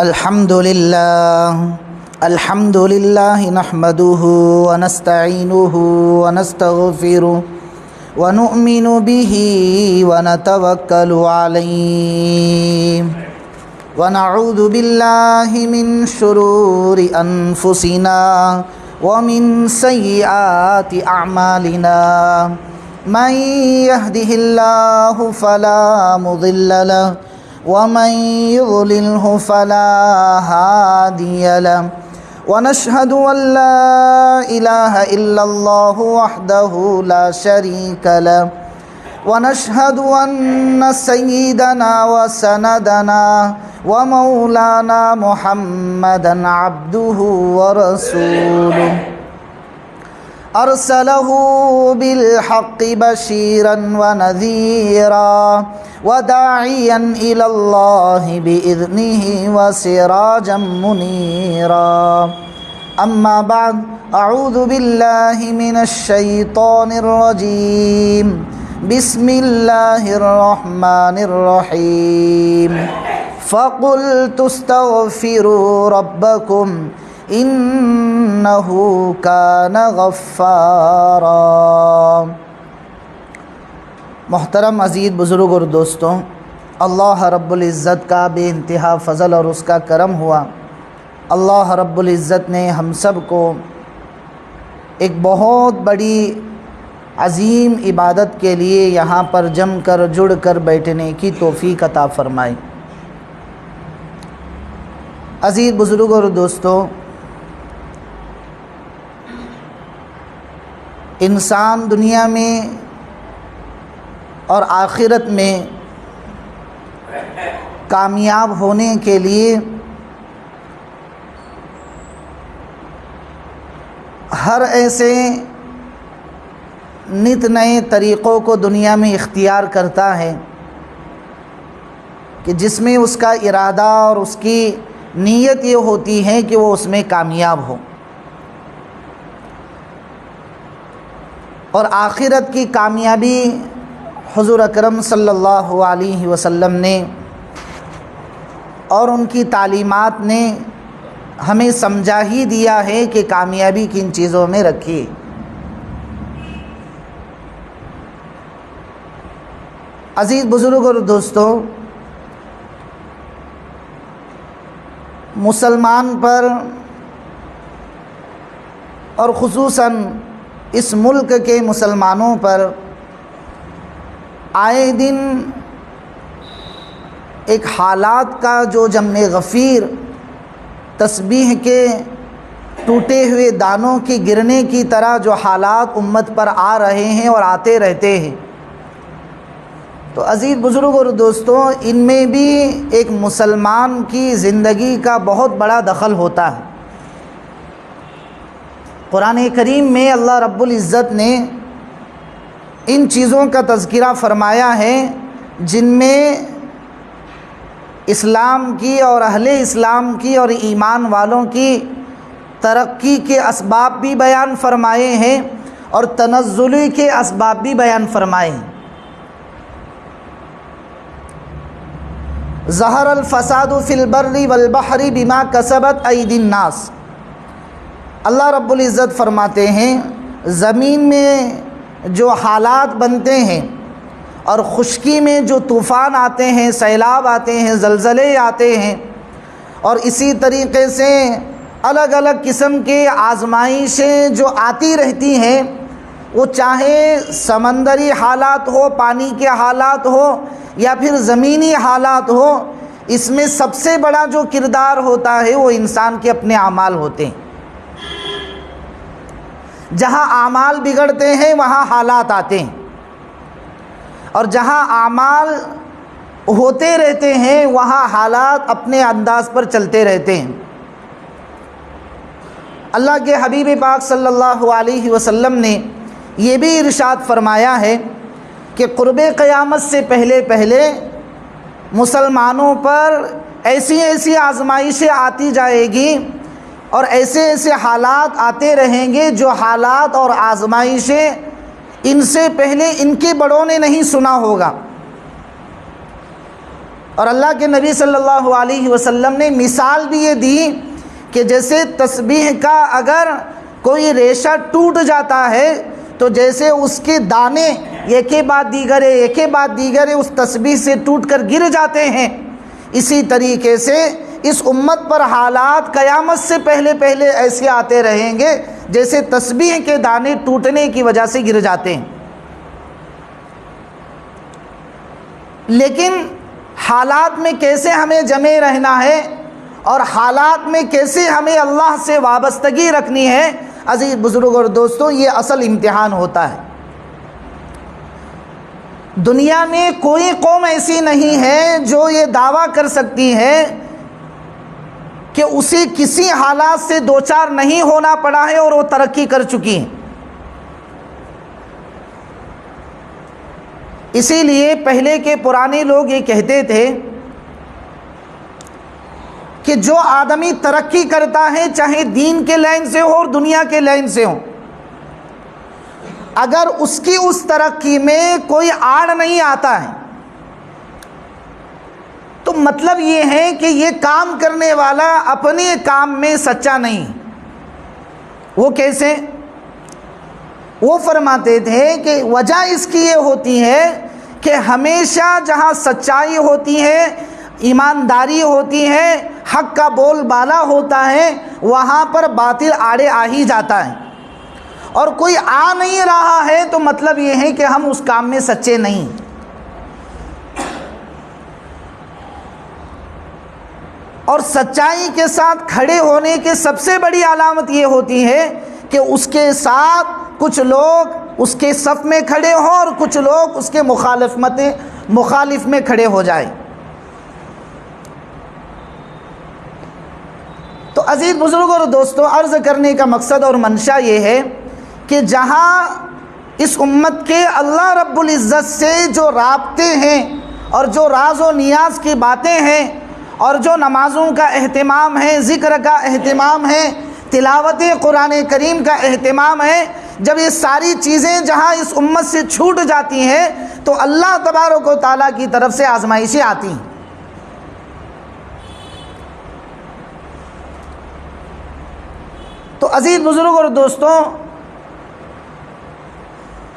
الحمد لله نحمده ونستعينه ونستغفره ونؤمن به ونتوكل عليه ونعوذ بالله من شرور أنفسنا ومن سيئات أعمالنا من يهده الله فلا مضل له ومن يضلله فلا هادي له ونشهد أن لا إله إلا الله وحده لا شريك له ونشهد أن سيدنا وسندنا ومولانا محمدا عبده ورسوله أرسله بالحق بشيرا ونذيرا وداعيا إلى الله بإذنه وسراجا منيرا أما بعد أعوذ بالله من الشيطان الرجيم بسم الله الرحمن الرحيم فقلت استغفروا ربكم انہ کان غفارا۔ محترم عزیز بزرگ اور دوستوں، اللہ رب العزت کا بے انتہا فضل اور اس کا کرم ہوا۔ اللہ رب العزت نے ہم سب کو ایک بہت بڑی عظیم عبادت کے لیے یہاں پر جم کر جڑ کر بیٹھنے کی توفیق عطا فرمائی۔ عزیز بزرگ اور دوستوں، انسان دنیا میں اور آخرت میں کامیاب ہونے کے لیے ہر ایسے نت نئے طریقوں کو دنیا میں اختیار کرتا ہے کہ جس میں اس کا ارادہ اور اس کی نیت یہ ہوتی ہے کہ وہ اس میں کامیاب ہو، اور آخرت کی کامیابی حضور اکرم صلی اللہ علیہ وسلم نے اور ان کی تعلیمات نے ہمیں سمجھا ہی دیا ہے کہ کامیابی کن چیزوں میں رکھیے۔ عزیز بزرگ اور دوستوں، مسلمان پر اور خصوصاً اس ملک کے مسلمانوں پر آئے دن ایک حالات کا جو جمع غفیر تسبیح کے ٹوٹے ہوئے دانوں کی گرنے کی طرح جو حالات امت پر آ رہے ہیں اور آتے رہتے ہیں، تو عزیز بزرگ اور دوستوں، ان میں بھی ایک مسلمان کی زندگی کا بہت بڑا دخل ہوتا ہے۔ قرآن کریم میں اللہ رب العزت نے ان چیزوں کا تذکرہ فرمایا ہے جن میں اسلام کی اور اہل اسلام کی اور ایمان والوں کی ترقی کے اسباب بھی بیان فرمائے ہیں اور تنزلی کے اسباب بھی بیان فرمائے ہیں۔ ظہر الفساد فی البر والبحر بما کسبت ایدی الناس۔ اللہ رب العزت فرماتے ہیں زمین میں جو حالات بنتے ہیں اور خشکی میں جو طوفان آتے ہیں، سیلاب آتے ہیں، زلزلے آتے ہیں، اور اسی طریقے سے الگ الگ قسم کے آزمائشیں جو آتی رہتی ہیں، وہ چاہے سمندری حالات ہو، پانی کے حالات ہو یا پھر زمینی حالات ہو، اس میں سب سے بڑا جو کردار ہوتا ہے وہ انسان کے اپنے اعمال ہوتے ہیں۔ جہاں اعمال بگڑتے ہیں وہاں حالات آتے ہیں، اور جہاں اعمال ہوتے رہتے ہیں وہاں حالات اپنے انداز پر چلتے رہتے ہیں۔ اللہ کے حبیب پاک صلی اللہ علیہ وسلم نے یہ بھی ارشاد فرمایا ہے کہ قرب قیامت سے پہلے پہلے مسلمانوں پر ایسی ایسی آزمائشیں آتی جائے گی اور ایسے ایسے حالات آتے رہیں گے جو حالات اور آزمائشیں ان سے پہلے ان کے بڑوں نے نہیں سنا ہوگا۔ اور اللہ کے نبی صلی اللہ علیہ وسلم نے مثال بھی یہ دی کہ جیسے تسبیح کا اگر کوئی ریشہ ٹوٹ جاتا ہے تو جیسے اس کے دانے ایک کے بعد دیگر اس تسبیح سے ٹوٹ کر گر جاتے ہیں، اسی طریقے سے اس امت پر حالات قیامت سے پہلے ایسے آتے رہیں گے جیسے تسبیح کے دانے ٹوٹنے کی وجہ سے گر جاتے ہیں۔ لیکن حالات میں کیسے ہمیں جمے رہنا ہے اور حالات میں کیسے ہمیں اللہ سے وابستگی رکھنی ہے، عزیز بزرگ اور دوستوں، یہ اصل امتحان ہوتا ہے۔ دنیا میں کوئی قوم ایسی نہیں ہے جو یہ دعویٰ کر سکتی ہے کہ اسے کسی حالات سے دوچار نہیں ہونا پڑا ہے اور وہ ترقی کر چکی ہے۔ اسی لیے پہلے کے پرانے لوگ یہ کہتے تھے کہ جو آدمی ترقی کرتا ہے چاہے دین کے لائن سے ہو اور دنیا کے لائن سے ہو، اگر اس کی اس ترقی میں کوئی آڑ نہیں آتا ہے تو مطلب یہ ہے کہ یہ کام کرنے والا اپنے کام میں سچا نہیں۔ وہ کیسے؟ وہ فرماتے تھے کہ وجہ اس کی یہ ہوتی ہے کہ ہمیشہ جہاں سچائی ہوتی ہے، ایمانداری ہوتی ہے، حق کا بول بالا ہوتا ہے، وہاں پر باطل آڑے آ ہی جاتا ہے، اور کوئی آ نہیں رہا ہے تو مطلب یہ ہے کہ ہم اس کام میں سچے نہیں۔ اور سچائی کے ساتھ کھڑے ہونے کی سب سے بڑی علامت یہ ہوتی ہے کہ اس کے ساتھ کچھ لوگ اس کے صف میں کھڑے ہوں اور کچھ لوگ اس کے مخالف میں کھڑے ہو جائیں۔ تو عزیز بزرگ اور دوستوں، عرض کرنے کا مقصد اور منشا یہ ہے کہ جہاں اس امت کے اللہ رب العزت سے جو رابطے ہیں اور جو راز و نیاز کی باتیں ہیں اور جو نمازوں کا اہتمام ہے، ذکر کا اہتمام ہے، تلاوت قرآن کریم کا اہتمام ہے، جب یہ ساری چیزیں جہاں اس امت سے چھوٹ جاتی ہیں تو اللہ تبارک و تعالیٰ کی طرف سے آزمائشیں آتی ہیں۔ تو عزیز بزرگ اور دوستوں،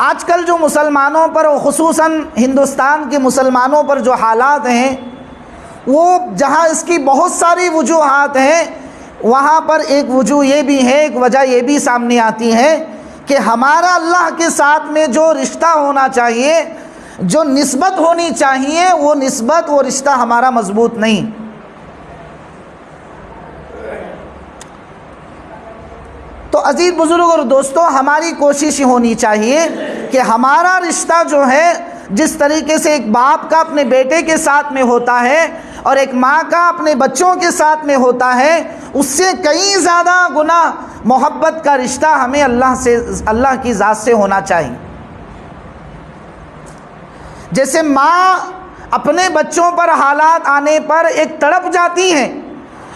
آج کل جو مسلمانوں پر اور خصوصاً ہندوستان کے مسلمانوں پر جو حالات ہیں، وہ جہاں اس کی بہت ساری وجوہات ہیں، وہاں پر ایک وجہ یہ بھی ہے، ایک وجہ یہ بھی سامنے آتی ہے کہ ہمارا اللہ کے ساتھ میں جو رشتہ ہونا چاہیے، جو نسبت ہونی چاہیے، وہ نسبت، وہ رشتہ ہمارا مضبوط نہیں۔ تو عزیز بزرگ اور دوستوں، ہماری کوشش ہونی چاہیے کہ ہمارا رشتہ جو ہے، جس طریقے سے ایک باپ کا اپنے بیٹے کے ساتھ میں ہوتا ہے اور ایک ماں کا اپنے بچوں کے ساتھ میں ہوتا ہے، اس سے کئی زیادہ گنا محبت کا رشتہ ہمیں اللہ کی ذات سے ہونا چاہیے۔ جیسے ماں اپنے بچوں پر حالات آنے پر ایک تڑپ جاتی ہیں،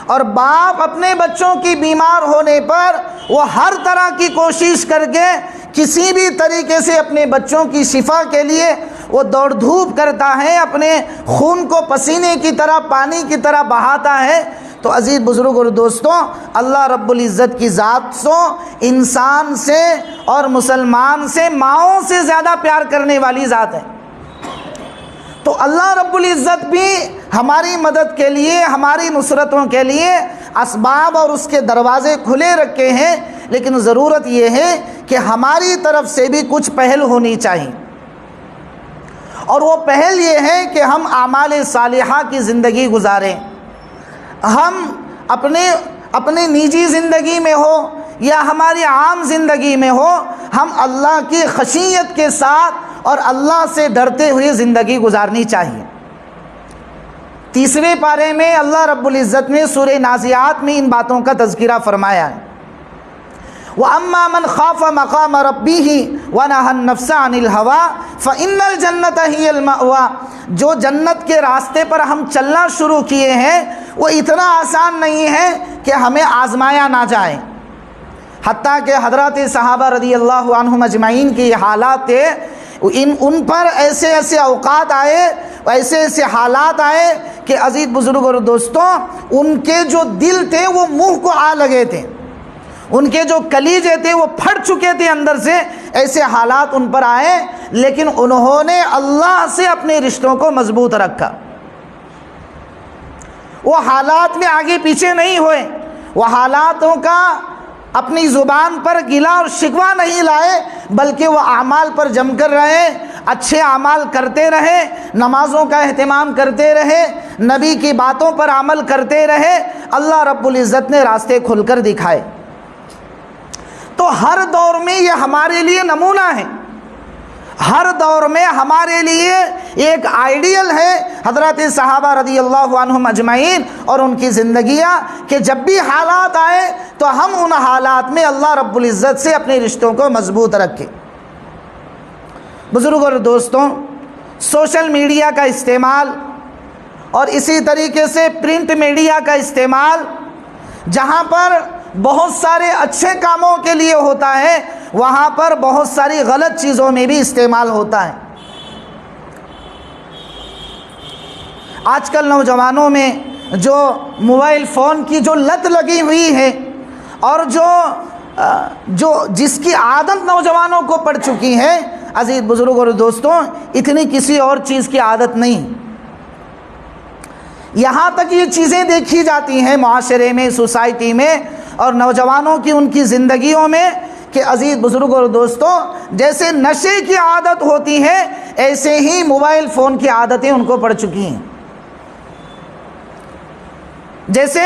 اور باپ اپنے بچوں کی بیمار ہونے پر وہ ہر طرح کی کوشش کر کے کسی بھی طریقے سے اپنے بچوں کی شفا کے لیے وہ دوڑ دھوپ کرتا ہے، اپنے خون کو پسینے کی طرح، پانی کی طرح بہاتا ہے۔ تو عزیز بزرگ اور دوستوں، اللہ رب العزت کی ذات سو انسان سے اور مسلمان سے، ماؤں سے زیادہ پیار کرنے والی ذات ہے۔ تو اللہ رب العزت بھی ہماری مدد کے لیے، ہماری نصرتوں کے لیے اسباب اور اس کے دروازے کھلے رکھے ہیں، لیکن ضرورت یہ ہے کہ ہماری طرف سے بھی کچھ پہل ہونی چاہیے، اور وہ پہل یہ ہے کہ ہم اعمال صالحہ کی زندگی گزاریں۔ ہم اپنے نجی زندگی میں ہو یا ہماری عام زندگی میں ہو، ہم اللہ کی خشیت کے ساتھ اور اللہ سے ڈرتے ہوئے زندگی گزارنی چاہیے۔ تیسرے پارے میں اللہ رب العزت نے سورہ نازعات میں ان باتوں کا تذکرہ فرمایا ہے۔ وَأَمَّا مَنْ خَافَ مَقَامَ رَبِّهِ وَنَهَى النَّفْسَ عَنِ الْهَوَىٰ فَإِنَّ الْجَنَّةَ هِيَ الْمَأْوَىٰ، جو جنت کے راستے پر ہم چلنا شروع کیے ہیں، وہ اتنا آسان نہیں ہے کہ ہمیں آزمایا نہ جائے۔ حتیٰ کہ حضرات صحابہ رضی اللہ عنہم اجمعین کی یہ حالات تھے، ان پر ایسے اوقات آئے، ایسے ایسے حالات آئے کہ عزیز بزرگ اور دوستوں ان کے جو دل تھے وہ منہ کو آ لگے تھے، ان کے جو کلیجے تھے وہ پھٹ چکے تھے اندر سے، ایسے حالات ان پر آئے، لیکن انہوں نے اللہ سے اپنے رشتوں کو مضبوط رکھا، وہ حالات میں آگے پیچھے نہیں ہوئے، وہ حالاتوں کا اپنی زبان پر گلا اور شکوہ نہیں لائے، بلکہ وہ اعمال پر جم کر رہے، اچھے اعمال کرتے رہے، نمازوں کا اہتمام کرتے رہے، نبی کی باتوں پر عمل کرتے رہے، اللہ رب العزت نے راستے کھل کر دکھائے۔ تو ہر دور میں یہ ہمارے لیے نمونہ ہے، ہر دور میں ہمارے لیے ایک آئیڈیل ہے حضرات صحابہ رضی اللہ عنہم اجمعین اور ان کی زندگیاں، کہ جب بھی حالات آئے تو ہم ان حالات میں اللہ رب العزت سے اپنے رشتوں کو مضبوط رکھیں۔ بزرگ اور دوستوں، سوشل میڈیا کا استعمال اور اسی طریقے سے پرنٹ میڈیا کا استعمال جہاں پر بہت سارے اچھے کاموں کے لیے ہوتا ہے، وہاں پر بہت ساری غلط چیزوں میں بھی استعمال ہوتا ہے۔ آج کل نوجوانوں میں جو موبائل فون کی جو لت لگی ہوئی ہے اور جس کی عادت نوجوانوں کو پڑ چکی ہے، عزیز بزرگ اور دوستوں، اتنی کسی اور چیز کی عادت نہیں۔ یہاں تک یہ چیزیں دیکھی جاتی ہیں معاشرے میں، سوسائٹی میں اور نوجوانوں کی ان کی زندگیوں میں، کہ عزیز بزرگ اور دوستوں جیسے نشے کی عادت ہوتی ہے ایسے ہی موبائل فون کی عادتیں ان کو پڑ چکی ہیں۔ جیسے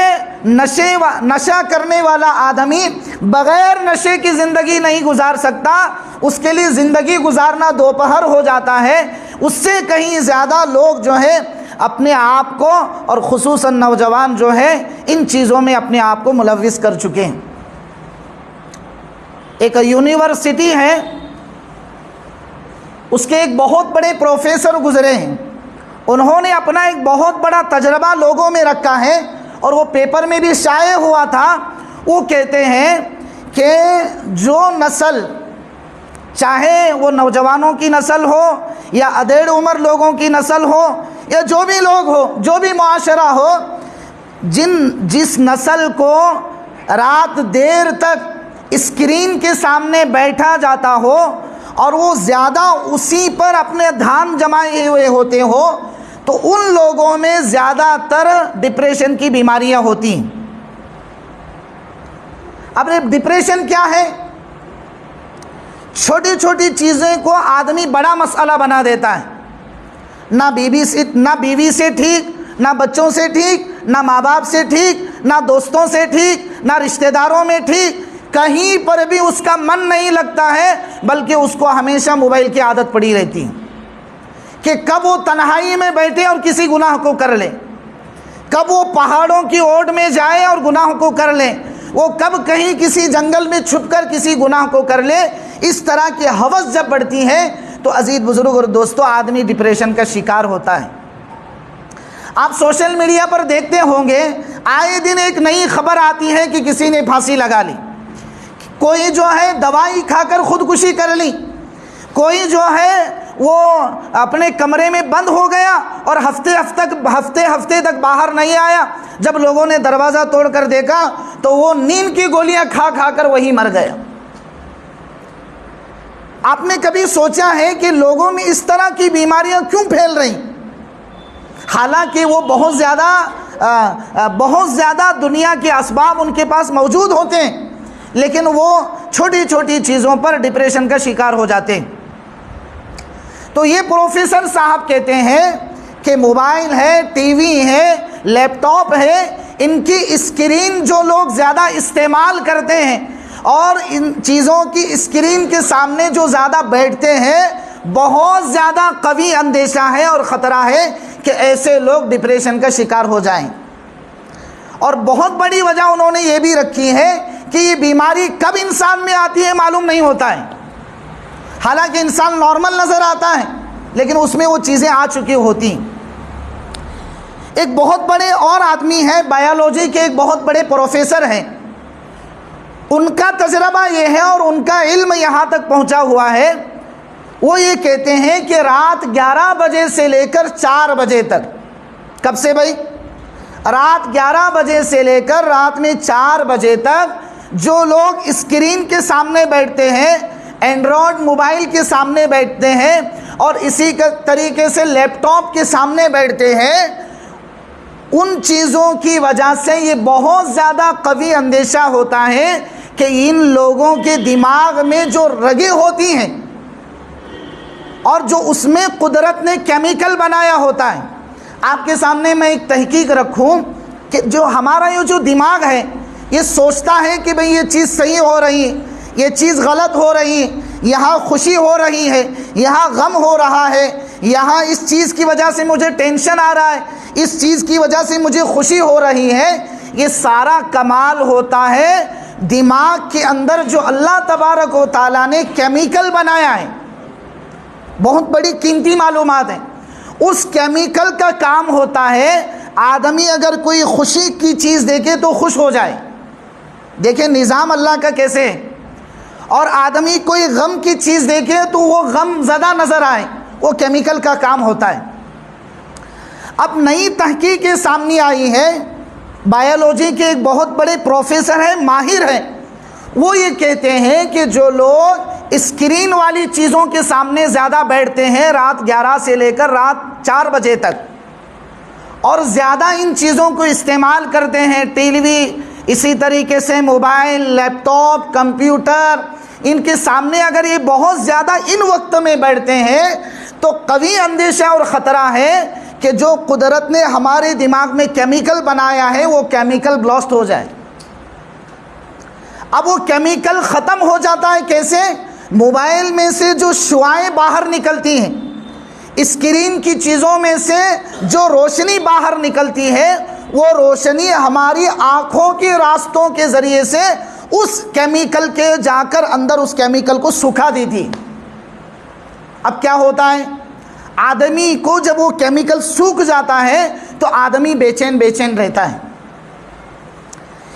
نشہ کرنے والا آدمی بغیر نشے کی زندگی نہیں گزار سکتا، اس کے لیے زندگی گزارنا دوپہر ہو جاتا ہے، اس سے کہیں زیادہ لوگ جو ہے اپنے آپ کو اور خصوصاً نوجوان جو ہے ان چیزوں میں اپنے آپ کو ملوث کر چکے ہیں۔ ایک یونیورسٹی ہے، اس کے ایک بہت بڑے پروفیسر گزرے ہیں، انہوں نے اپنا ایک بہت بڑا تجربہ لوگوں میں رکھا ہے اور وہ پیپر میں بھی شائع ہوا تھا۔ وہ کہتے ہیں کہ جو نسل، چاہے وہ نوجوانوں کی نسل ہو یا ادھیڑ عمر لوگوں کی نسل ہو یا جو بھی لوگ ہو، جو بھی معاشرہ ہو، جس نسل کو رات دیر تک اسکرین کے سامنے بیٹھا جاتا ہو اور وہ زیادہ اسی پر اپنے دھیان جمائے ہوئے ہوتے ہو، تو ان لوگوں میں زیادہ تر ڈپریشن کی بیماریاں ہوتی ہیں۔ اب ڈپریشن کیا ہے؟ چھوٹی چھوٹی چیزیں کو آدمی بڑا مسئلہ بنا دیتا ہے، نہ بیوی سے ٹھیک، نہ بچوں سے ٹھیک، نہ ماں باپ سے ٹھیک، نہ دوستوں سے ٹھیک، نہ رشتہ داروں میں ٹھیک، کہیں پر بھی اس کا من نہیں لگتا ہے، بلکہ اس کو ہمیشہ موبائل کی عادت پڑی رہتی ہے کہ کب وہ تنہائی میں بیٹھے اور کسی گناہ کو کر لے، کب وہ پہاڑوں کی اوٹ میں جائے اور گناہ کو کر لے، وہ کب کہیں کسی جنگل میں چھپ کر کسی گناہ کو کر لے۔ اس طرح کی ہوس جب بڑھتی ہے تو عزیز بزرگ اور دوستو آدمی ڈپریشن کا شکار ہوتا ہے۔ آپ سوشل میڈیا پر دیکھتے ہوں گے آئے دن ایک نئی خبر آتی ہے کہ کسی نے پھانسی لگا لی، کوئی جو ہے دوائی کھا کر خودکشی کر لی، کوئی جو ہے وہ اپنے کمرے میں بند ہو گیا اور ہفتے تک باہر نہیں آیا، جب لوگوں نے دروازہ توڑ کر دیکھا تو وہ نیند کی گولیاں کھا کھا کر وہی مر گیا۔ آپ نے کبھی سوچا ہے کہ لوگوں میں اس طرح کی بیماریاں کیوں پھیل رہی؟ حالانکہ وہ بہت زیادہ دنیا کے اسباب ان کے پاس موجود ہوتے ہیں، لیکن وہ چھوٹی چھوٹی چیزوں پر ڈپریشن کا شکار ہو جاتے ہیں۔ تو یہ پروفیسر صاحب کہتے ہیں کہ موبائل ہے، ٹی وی ہے، لیپ ٹاپ ہے، ان کی اسکرین جو لوگ زیادہ استعمال کرتے ہیں اور ان چیزوں کی اسکرین کے سامنے جو زیادہ بیٹھتے ہیں، بہت زیادہ قوی اندیشہ ہے اور خطرہ ہے کہ ایسے لوگ ڈپریشن کا شکار ہو جائیں۔ اور بہت بڑی وجہ انہوں نے یہ بھی رکھی ہے کہ یہ بیماری کب انسان میں آتی ہے معلوم نہیں ہوتا ہے، حالانکہ انسان نارمل نظر آتا ہے لیکن اس میں وہ چیزیں آ چکی ہوتی ہیں۔ ایک بہت بڑے اور آدمی ہیں، بایولوجی کے ایک بہت بڑے پروفیسر ہیں، ان کا تجربہ یہ ہے اور ان کا علم یہاں تک پہنچا ہوا ہے وہ یہ کہتے ہیں کہ رات 11 بجے سے لے کر 4 بجے تک، کب سے بھائی؟ رات 11 بجے سے لے کر رات میں 4 بجے تک جو لوگ اسکرین کے سامنے بیٹھتے ہیں، اینڈرائڈ موبائل کے سامنے بیٹھتے ہیں اور اسی طریقے سے لیپ ٹاپ کے سامنے بیٹھتے ہیں، ان چیزوں کی وجہ سے یہ بہت زیادہ قوی اندیشہ ہوتا ہے کہ ان لوگوں کے دماغ میں جو رگیں ہوتی ہیں اور جو اس میں قدرت نے کیمیکل بنایا ہوتا ہے. آپ کے سامنے میں ایک تحقیق رکھوں کہ جو ہمارا یہ جو دماغ ہے یہ سوچتا ہے کہ بھئی یہ چیز صحیح ہو رہی ہے، یہ چیز غلط ہو رہی ہے، یہاں خوشی ہو رہی ہے، یہاں غم ہو رہا ہے، یہاں اس چیز کی وجہ سے مجھے ٹینشن آ رہا ہے، اس چیز کی وجہ سے مجھے خوشی ہو رہی ہے. یہ سارا کمال ہوتا ہے دماغ کے اندر جو اللہ تبارک و تعالیٰ نے کیمیکل بنایا ہے. بہت بڑی قیمتی معلومات ہیں. اس کیمیکل کا کام ہوتا ہے آدمی اگر کوئی خوشی کی چیز دیکھے تو خوش ہو جائے. دیکھیں نظام اللہ کا کیسے ہے. اور آدمی کوئی غم کی چیز دیکھے تو وہ غم زدہ نظر آئے، وہ کیمیکل کا کام ہوتا ہے. اب نئی تحقیق سامنے آئی ہے، بایولوجی کے ایک بہت بڑے پروفیسر ہیں، ماہر ہیں، وہ یہ کہتے ہیں کہ جو لوگ اسکرین والی چیزوں کے سامنے زیادہ بیٹھتے ہیں رات 11 سے لے کر رات 4 بجے تک اور زیادہ ان چیزوں کو استعمال کرتے ہیں، ٹی وی، اسی طریقے سے موبائل، لیپ ٹاپ، کمپیوٹر، ان کے سامنے اگر یہ بہت زیادہ ان وقت میں بیٹھتے ہیں تو قوی اندیشہ اور خطرہ ہے کہ جو قدرت نے ہمارے دماغ میں کیمیکل بنایا ہے وہ کیمیکل بلاسٹ ہو جائے. اب وہ کیمیکل ختم ہو جاتا ہے کیسے؟ موبائل میں سے جو شعاعیں باہر نکلتی ہیں، اسکرین کی چیزوں میں سے جو روشنی باہر نکلتی ہے، وہ روشنی ہماری آنکھوں کے راستوں کے ذریعے سے اس کیمیکل کے جا کر اندر اس کیمیکل کو سکھا دی تھی. اب کیا ہوتا ہے؟ آدمی کو جب وہ کیمیکل سوکھ جاتا ہے تو آدمی بے چین رہتا ہے.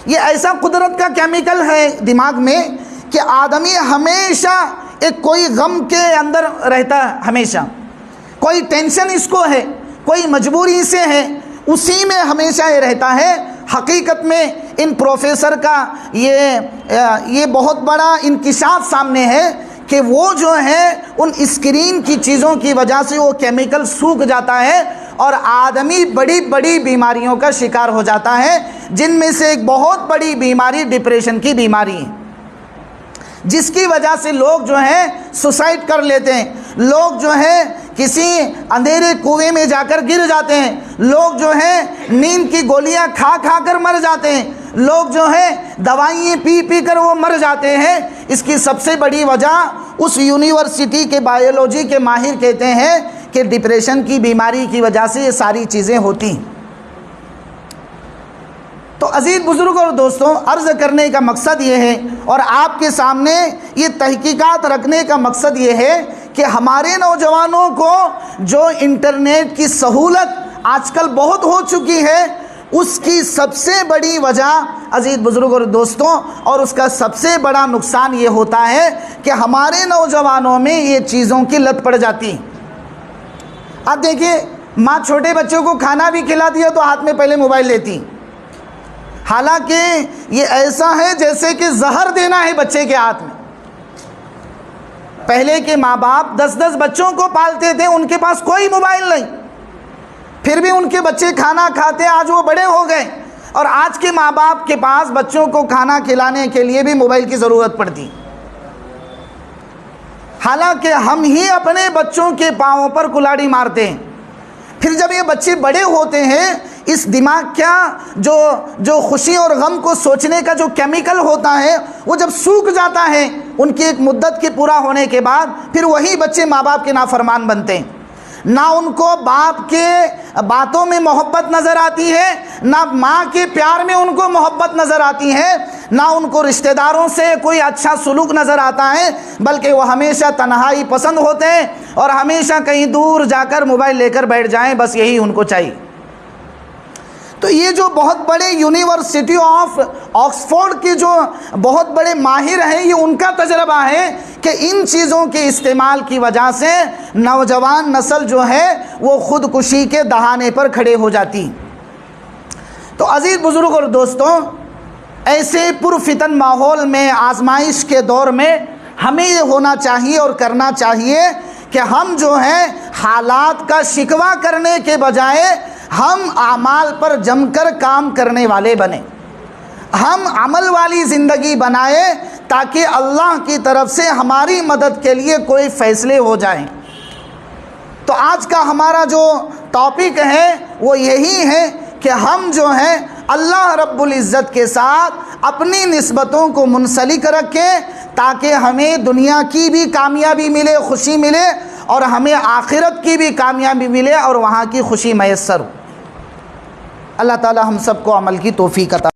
یہ ایسا قدرت کا کیمیکل ہے دماغ میں کہ آدمی ہمیشہ ایک کوئی غم کے اندر رہتا ہے، ہمیشہ کوئی ٹینشن اس کو ہے، کوئی مجبوری سے ہے، اسی میں ہمیشہ یہ رہتا ہے. حقیقت میں ان پروفیسر کا یہ بہت بڑا انکشاف سامنے ہے کہ وہ جو ہے ان اسکرین کی چیزوں کی وجہ سے وہ کیمیکل سوکھ جاتا ہے اور آدمی بڑی بڑی بیماریوں کا شکار ہو جاتا ہے، جن میں سے ایک بہت بڑی بیماری ڈپریشن کی بیماری ہے، جس کی وجہ سے لوگ جو ہیں سوسائڈ کر لیتے ہیں، لوگ جو ہیں کسی اندھیرے کنویں میں جا کر گر جاتے ہیں، لوگ جو ہیں نیند کی گولیاں کھا کر مر جاتے ہیں، لوگ جو ہیں دوائیں پی کر وہ مر جاتے ہیں. اس کی سب سے بڑی وجہ اس یونیورسٹی کے بایولوجی کے ماہر کہتے ہیں کہ ڈپریشن کی بیماری کی وجہ سے یہ ساری چیزیں ہوتی ہیں. تو عزیز بزرگ اور دوستوں، عرض کرنے کا مقصد یہ ہے اور آپ کے سامنے یہ تحقیقات رکھنے کا مقصد یہ ہے کہ ہمارے نوجوانوں کو جو انٹرنیٹ کی سہولت آج کل بہت ہو چکی ہے، اس کی سب سے بڑی وجہ عزیز بزرگ اور دوستوں اور اس کا سب سے بڑا نقصان یہ ہوتا ہے کہ ہمارے نوجوانوں میں یہ چیزوں کی لت پڑ جاتی. اب دیکھیے، ماں چھوٹے بچوں کو کھانا بھی کھلا دیا تو ہاتھ میں پہلے موبائل لیتی، حالانکہ یہ ایسا ہے جیسے کہ زہر دینا ہے بچے کے ہاتھ میں. پہلے کے ماں باپ 10 بچوں کو پالتے تھے، ان کے پاس کوئی موبائل نہیں، پھر بھی ان کے بچے کھانا کھاتے. آج وہ بڑے ہو گئے اور آج کے ماں باپ کے پاس بچوں کو کھانا کھلانے کے لیے بھی موبائل کی ضرورت پڑتی، حالانکہ ہم ہی اپنے بچوں کے پاؤں پر کلاڑی مارتے ہیں. پھر جب یہ بچے بڑے ہوتے ہیں، اس دماغ کا جو خوشی اور غم کو سوچنے کا جو کیمیکل ہوتا ہے وہ جب سوکھ جاتا ہے ان کی ایک مدت کے پورا ہونے کے بعد، پھر وہی بچے ماں باپ کے نافرمان بنتے ہیں. نہ ان کو باپ کے باتوں میں محبت نظر آتی ہے، نہ ماں کے پیار میں ان کو محبت نظر آتی ہے، نہ ان کو رشتہ داروں سے کوئی اچھا سلوک نظر آتا ہے، بلکہ وہ ہمیشہ تنہائی پسند ہوتے ہیں اور ہمیشہ کہیں دور جا کر موبائل لے کر بیٹھ جائیں، بس یہی ان کو چاہیے. تو یہ جو بہت بڑے یونیورسٹی آف آکسفورڈ کے جو بہت بڑے ماہر ہیں، یہ ان کا تجربہ ہے کہ ان چیزوں کے استعمال کی وجہ سے نوجوان نسل جو ہے وہ خودکشی کے دہانے پر کھڑے ہو جاتی۔ تو عزیز بزرگ اور دوستوں، ایسے پرفتن ماحول میں، آزمائش کے دور میں ہمیں یہ ہونا چاہیے اور کرنا چاہیے کہ ہم جو ہیں حالات کا شکوہ کرنے کے بجائے ہم اعمال پر جم کر کام کرنے والے بنیں، ہم عمل والی زندگی بنائیں تاکہ اللہ کی طرف سے ہماری مدد کے لیے کوئی فیصلے ہو جائیں۔ تو آج کا ہمارا جو ٹاپک ہے وہ یہی ہے کہ ہم جو ہیں اللہ رب العزت کے ساتھ اپنی نسبتوں کو منسلک رکھیں تاکہ ہمیں دنیا کی بھی کامیابی ملے، خوشی ملے، اور ہمیں آخرت کی بھی کامیابی ملے اور وہاں کی خوشی میسر ہو۔ اللہ تعالی ہم سب کو عمل کی توفیق عطا